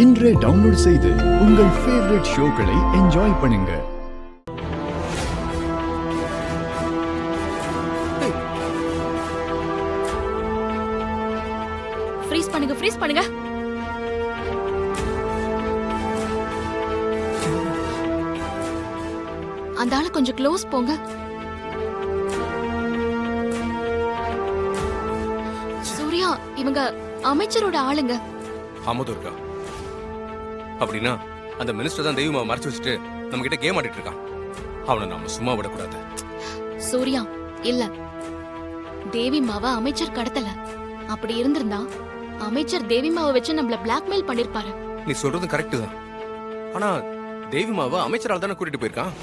இன்றே டவுன்லோட் செய்து உங்கள் ஃபேவரட் ஷோக்களை என்ஜாய் பண்ணுங்க. ஃப்ரீஸ் பண்ணுங்க. அந்த ஆளு கொஞ்சம் க்ளோஸ் போங்க. சூர்யா, இவங்க அமைச்சரோட ஆளுங்க. ஆமா துர்கா. அப்படின்னா அந்த மினிஸ்டர் தான் தெய்வமா மறைச்சு வச்சுட்டு நம்ம கிட்ட கேம் ஆடிட்டு இருக்கான். அவனை நாம சும்மா விடக்கூடாது. சூர்யா, இல்ல, தேவி மாவ அமைச்சர் கடத்தல. அப்படி இருந்திருந்தா அமைச்சர் தேவி மாவை வச்சு நம்மள பிளாக்மெயில் பண்ணிருப்பாரு. நீ சொல்றது கரெக்ட் தான். ஆனா தேவி மாவ அமைச்சரால் தானே கூட்டிட்டு போயிருக்கான்.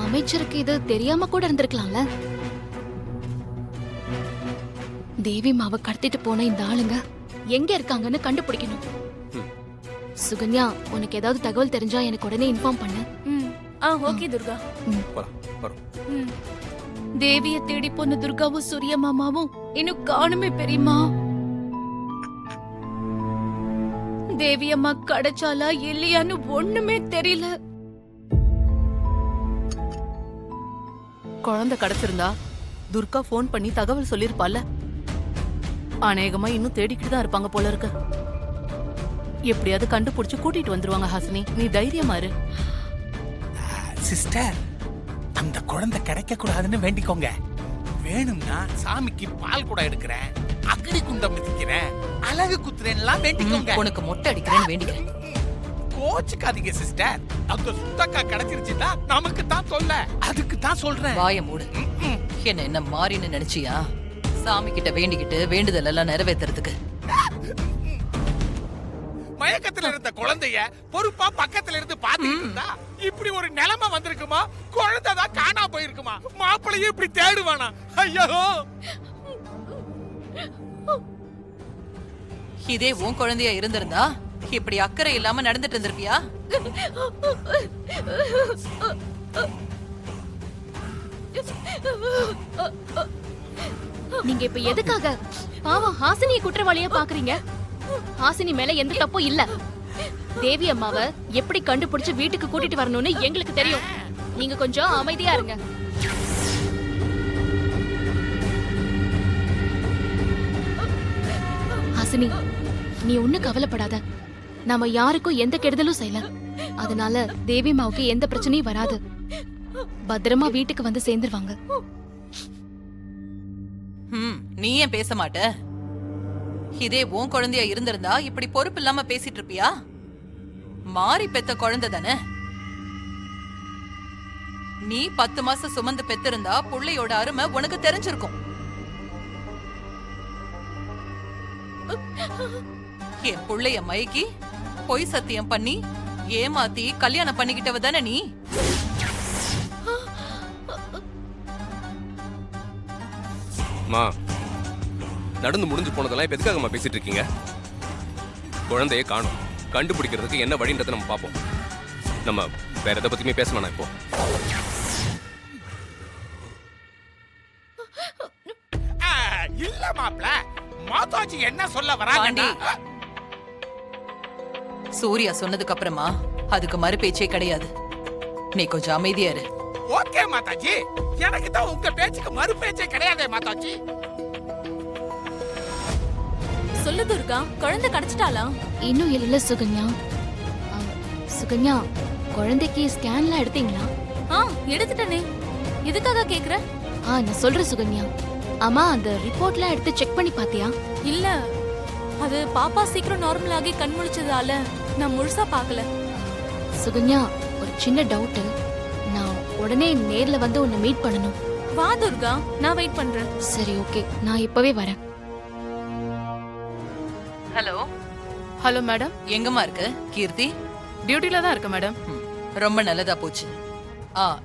அமைச்சருக்கு இது தெரியாம கூட இருந்திருக்கலாம்ல. தேவி மாவை கடத்திட்டு போன இந்த ஆளுங்க எங்க இருக்காங்கன்னு கண்டுபிடிக்கணும். சுகன்யா, உனக்கு ஏதாவது தகவல் தெரிஞ்சா எனக்கு உடனே இன்ஃபார்ம் பண்ணு. ஓகே துர்கா. வரோம். தேவிய தேடி போன துர்காவும் சூரிய மாமாவும் இன்னும் காணுமே பெரியமா. தேவி அம்மா கிடைச்சாலா இல்லையான்னு ஒண்ணுமே தெரியல. குழந்தை கிடைச்சிருந்தா துர்கா போன் பண்ணி தகவல் சொல்லிருப்பால. அநேகமா இன்னும் தேடிக்கிட்டு தான் இருப்பாங்க போல இருக்கு. எப்படியாவது கண்டுபிடிச்சு கூட்டிட்டு வந்துருவாங்க. ஹாசினி, நீ தைரியமா இரு. சிஸ்டர், அந்த குழந்தை கிடைக்க கூடாதுன்னு வேண்டிக்கோங்க. வேணும்னா சாமிக்கு பால் கூட எடுக்கிறேன், அக்னி குண்டம் மிதிக்கிறேன், அழகு குத்துறேன்லாம் வேண்டிக்கோங்க. உனக்கு மொட்டை அடிக்கிறேன்னு வேண்டிக்கிறேன். கோச்சுக்காதீங்க சிஸ்டர். அந்த சுத்தக்கா கிடைச்சிருச்சுன்னா நமக்கு தான் தொல்ல. அதுக்கு தான் சொல்றேன். வாய மூடு. என்ன மாறின்னு நினைச்சியா? சாமி கிட்ட வேண்டிக்கிட்டு வேண்டுதல் எல்லாம் நிறைவேற்றுறதுக்கு. மயக்கத்துல இருந்த குழந்தைய பொறுப்பா பக்கத்துல இருந்து பாத்துக்கிட்டு இருந்தா இப்படி ஒரு நிலைமை வந்திருக்குமா? குழந்தைதான் காணா போயிருக்குமா? மாப்பிள்ளையும் இப்படி தேடுவானா? ஐயோ, இதே உன் குழந்தையா இருந்திருந்தா இப்படி அக்கறை இல்லாம நடந்துட்டு இருந்திருப்பியா? நீங்க இப்ப எதுக்காக பாவம் ஹாசினியை குற்றவாளியா பாக்குறீங்க? ஹாசினி மேல எந்த தப்பும் இல்ல. தேவி அம்மாவை எப்படி கண்டுபிடிச்சு வீட்டுக்கு கூட்டிட்டு வரணும்னு எங்களுக்கு தெரியும். நீங்க கொஞ்சம் அமைதியா இருங்க. ஹாசினி, நீ ஒண்ணு கவலைப்படாத. நாம யாருக்கும் எந்த கெடுதலும் செய்யல. அதனால தேவி அம்மாவுக்கு எந்த பிரச்சனையும் வராது. பத்திரமா வீட்டுக்கு வந்து சேர்ந்துருவாங்க. நீ ஏன் பேச மாட்ட? இதே உன் குழந்தையா இருந்திருந்தா இப்படி பொறுப்பு இல்லாம பேசிட்டு இருப்பியா? மாறி பெத்த குழந்தை தானே. நீ 10 மாசம் சுமந்து பெத்திருந்தா புள்ளையோட அருமை உனக்கு தெரிஞ்சிருக்கும். என் புள்ளைய மயக்கி பொய் சத்தியம் பண்ணி ஏமாத்தி கல்யாணம் பண்ணிக்கிட்டவ தானே நீ. மா, நடந்து முடிஞ்சு போனதெல்லாம் இப்ப எதுக்காகமா பேசிட்டு இருக்கீங்க? குழந்தைய காணும், கண்டுபிடிக்கிறதுக்கு என்ன வழின்றதை நம்ம பார்ப்போம். நம்ம வேற எதை பத்தியுமே பேச வேணாம் இப்போ. இல்ல மாப்ள, மாதாஜி என்ன சொல்ல வராங்க? சூர்யா சொன்னதுக்கு அப்புறமா அதுக்கு மறு பேச்சே கிடையாது. நீ கொஞ்சம் அமைதியா இரு. ஓகே மாதாஜி, எனக்கு தான் உங்க பேச்சுக்கு மறு பேச்சே கிடையாதே மாதாஜி. சொல்லு துர்கா, குழந்தை கிடைச்சிட்டாளா? இன்னும் இல்ல சுகன்யா. சுகன்யா, குழந்தைக்கு ஸ்கேன்லாம் எடுத்தீங்களா? எடுத்துட்டனே. எதுக்காக கேக்குற? நான் சொல்றேன் சுகன்யா. அம்மா, அந்த ரிப்போர்ட்லாம் எடுத்து செக் பண்ணி பாத்தியா? இல்ல, அது பாப்பா சீக்கிரம் நார்மல் ஆகி கண் முழிச்சதால நான் முழுசா பார்க்கல. சுகன்யா, ஒரு சின்ன டவுட். நான் உடனே நேர்ல வந்து உன்னை மீட் பண்ணணும். வா துர்கா, நான் வெயிட் பண்றேன். சரி, ஓகே, நான் இப்பவே வரேன். ஹலோ ஹலோ மேடம், எங்கம்மா இருக்கு கீர்த்தி? டியூட்டில தான் இருக்க மேடம். ரொம்ப நல்லதா போச்சு.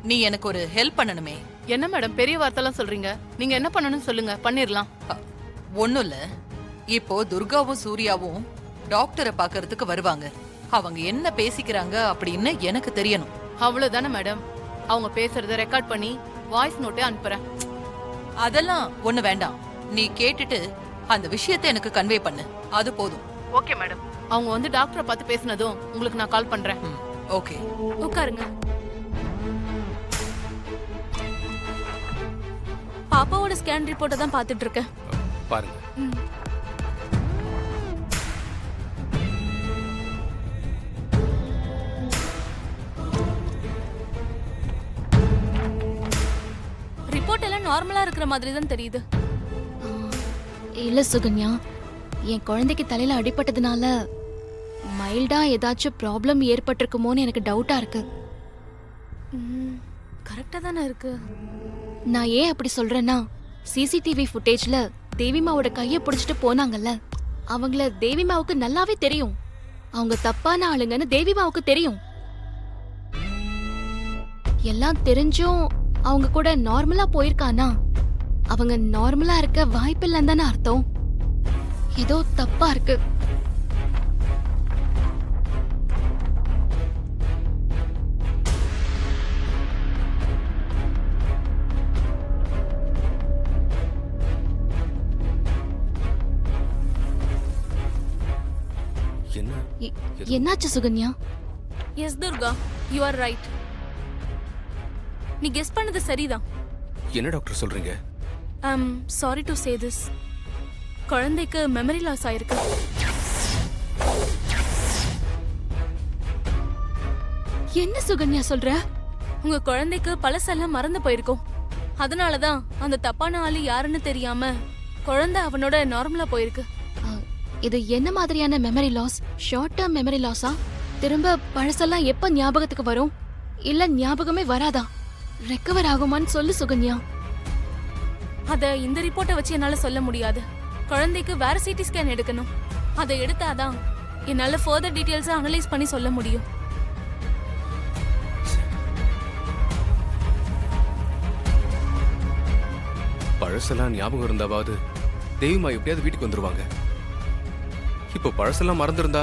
நீ எனக்கு ஒரு ஹெல்ப் பண்ணணுமே. என்ன மேடம் பெரிய வார்த்தைலாம் சொல்றீங்க? நீங்க என்ன பண்ணணும்னு சொல்லுங்க, பண்ணிரலாம். ஒண்ணும் இல்ல, இப்போ துர்காவும் சூர்யாவும் டாக்டரை பாக்குறதுக்கு வருவாங்க. அவங்க என்ன பேசிக்கிறாங்க அப்படின்னு எனக்கு தெரியணும். அவ்வளவுதானே மேடம். அவங்க பேசுறத ரெக்கார்ட் பண்ணி வாய்ஸ் நோட்டே அனுப்புறேன். அதெல்லாம் ஒண்ணு வேண்டாம். நீ கேட்டுட்டு அந்த விஷயத்தை எனக்கு கன்வே பண்ணு, அது போதும். Okay madam. அவங்க வந்து டாக்டரை பார்த்து பேசினதும் உங்களுக்கு நான் கால் பண்றேன். ஓகே. உட்காருங்க. பாப்பாவோட ஸ்கேன் ரிப்போர்ட்டை தான் பார்த்துட்டு இருக்கேன். பாருங்க. ம். ரிப்போர்ட் எல்லாம் நார்மலா இருக்கிற மாதிரி தான் தெரியுது. இல்ல சுகன்யா, என் குழந்தைக்கு தலையில அடிபட்டதுனால மைல்டா ஏதாச்சும் ப்ராப்ளம் ஏற்பட்டிருக்குமோன்னு எனக்கு டவுட்டா இருக்கு. கரெக்டா தானே இருக்கு. நான் ஏன் அப்படி சொல்றேன்னா, சிசிடிவி ஃபுட்டேஜ்ல தேவிமாவோட கைய பிடிச்சிட்டு போனாங்கல்ல, அவங்கள தேவிமாவுக்கு நல்லாவே தெரியும். அவங்க தப்பான ஆளுங்கன்னு தேவிமாவுக்கு தெரியும். எல்லாம் தெரிஞ்சும் அவங்க கூட நார்மலா போயிருக்கானா, அவங்க நார்மலா இருக்க வாய்ப்பில்லைன்னு தானே அர்த்தம். ஏதோ தப்பா இருக்கு. என்ன என்னாச்சு Sukanya? Yes Durga, you are right. நீ கெஸ் பண்ணது சரிதான். என்ன டாக்டர் சொல்றீங்க? Sorry to say this. குழந்தைக்கு மெமரி லாஸ் ஆயிருக்கு. என்ன சுகன்யா சொல்ற? உங்க குழந்தைக்கு பழசெல்லாம் மறந்து போயிருக்கும். அதனாலதான் அந்த தப்பான ஆளு யாருன்னு தெரியாம குழந்தை அவனோட நார்மலா போயிருக்கு. இது என்ன மாதிரியான memory loss? Short term memory லாஸா? திரும்ப பழசெல்லாம் எப்ப ஞாபகத்துக்கு வரும்? இல்ல ஞாபகமே வராதா? ரெக்கவர் ஆகுமான்னு சொல்லு சுகன்யா. அத இந்த ரிப்போர்ட்டை வச்சு என்னால சொல்ல முடியாது. குழந்தைக்கு வேற சிடி ஸ்கேன் எடுக்கணும். அதை எடுத்தாதான் என்னால ஃபர்தர் டீடைல்ஸை அனலைஸ் பண்ணி சொல்ல முடியும். பழசெல்லாம் ஞாபகம் இருந்தாவது தேவிமா எப்படியாவது வீட்டுக்கு வந்துருவாங்க. இப்போ பழசெல்லாம் மறந்துருந்தா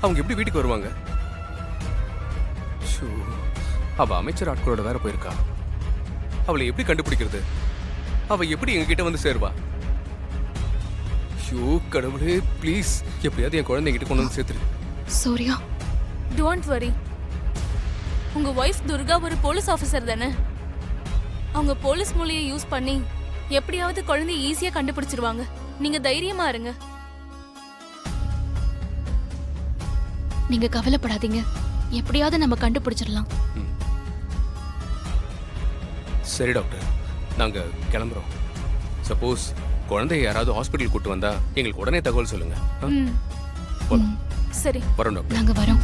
அவங்க எப்படி வீட்டுக்கு வருவாங்க? ஷூ, அவ அமைச்சர் ஆட்களோட வேற போயிருக்கா. அவளை எப்படி கண்டுபிடிக்கிறது? அவ எப்படி எங்க கிட்ட வந்து சேருவா? ஷூ, கடவுளே ப்ளீஸ், எப்படியாவது என் குழந்தை கிட்ட கொண்டு வந்து சேர்த்துரு. Surya, don't worry. உங்க ஒய்ஃப் துர்கா ஒரு போலீஸ் ஆபீசர் தானே. அவங்க போலீஸ் மொழியை யூஸ் பண்ணி எப்படியாவது குழந்தைய ஈஸியா கண்டுபிடிச்சிருவாங்க. நீங்க தைரியமா இருங்க. நீங்க கவலைப்படாதீங்க. எப்படியாவது நம்ம கண்டுபிடிச்சிடலாம். சரி டாக்டர், நாங்க கிளம்புறோம். சப்போஸ் குழந்தைய யாராவது ஹாஸ்பிட்டல் கூட்டு வந்தா எங்களுக்கு உடனே தகவல் சொல்லுங்க. ம். போலாம். சரி, வரோம் டாக்டர். நாங்க வரோம்.